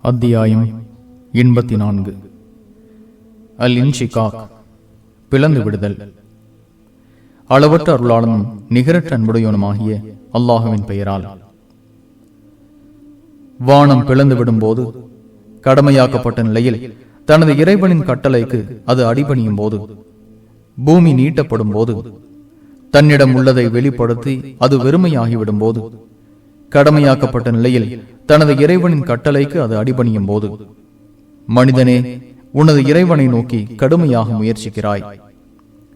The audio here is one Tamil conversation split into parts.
அத்தியாயம் 84. அல் இன்ஷிகாக், பிளந்து விடுதல். அளவற்ற அருளாளனும் நிகரற்ற அன்புடையவனுமாகிய அல்லாஹுவின் பெயரால். வானம் பிளந்து விடும்போது, கடமையாக்கப்பட்ட நிலையில் தனது இறைவனின் கட்டளைக்கு அது அடிபணியும் போது, பூமி நீட்டப்படும் போது, தன்னிடம் உள்ளதை வெளிப்படுத்தி அது வெறுமையாகிவிடும் போது, கடமையாக்கப்பட்ட நிலையில் தனது இறைவனின் கட்டளைக்கு அது அடிபணியும் போது, மனிதனே, உனது இறைவனை நோக்கி கடுமையாக முயற்சிக்கிறாய்,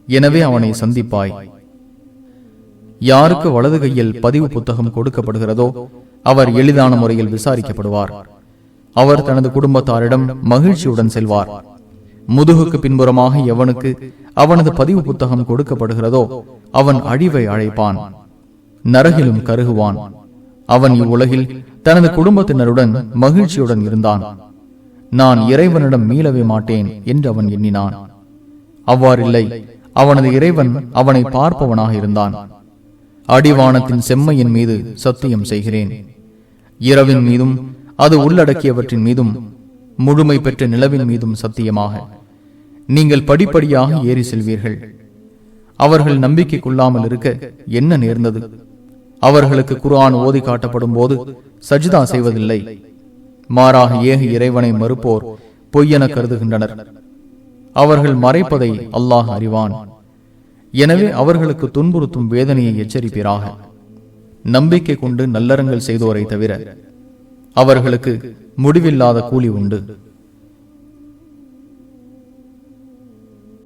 எனவே அவனை சந்திப்பாய். யாருக்கு வலது கையில் பதிவு புத்தகம் கொடுக்கப்படுகிறதோ அவர் எளிதான முறையில் விசாரிக்கப்படுவார். அவர் தனது குடும்பத்தாரிடம் மகிழ்ச்சியுடன் செல்வார். முதுகுக்கு பின்புறமாக எவனுக்கு அவனது பதிவு புத்தகம் கொடுக்கப்படுகிறதோ அவன் அழிவை அழைப்பான், நரகிலும் கருகுவான். அவன் இவ்வுலகில் தனது குடும்பத்தினருடன் மகிழ்ச்சியுடன் இருந்தான். நான் இறைவனிடம் மீளவே மாட்டேன் என்று அவன் எண்ணினான். அவ்வாறில்லை, அவனது இறைவன் அவனை பார்ப்பவனாக இருந்தான். அடிவானத்தின் செம்மையின் மீது சத்தியம் செய்கிறேன், இரவின் மீதும் அது உள்ளடக்கியவற்றின் மீதும், முழுமை பெற்ற நிலவின் மீதும் சத்தியமாக, நீங்கள் படிப்படியாக ஏறி செல்வீர்கள். அவர்கள் நம்பிக்கை கொள்ளாமல் இருக்க என்ன நேர்ந்தது? அவர்களுக்கு குர்ஆன் ஓதி காட்டப்படும் போது சஜ்தா செய்வதில்லை. மாறாக ஏக இறைவனை மறுப்போர் பொய்யென கருதுகின்றனர். அவர்கள் மறைப்பதை அல்லாஹ் அறிவான். எனவே அவர்களுக்கு துன்புறுத்தும் வேதனையை எச்சரிப்பீராக. நம்பிக்கை கொண்டு நல்லறங்கள் செய்தோரை தவிர அவர்களுக்கு முடிவில்லாத கூலி உண்டு.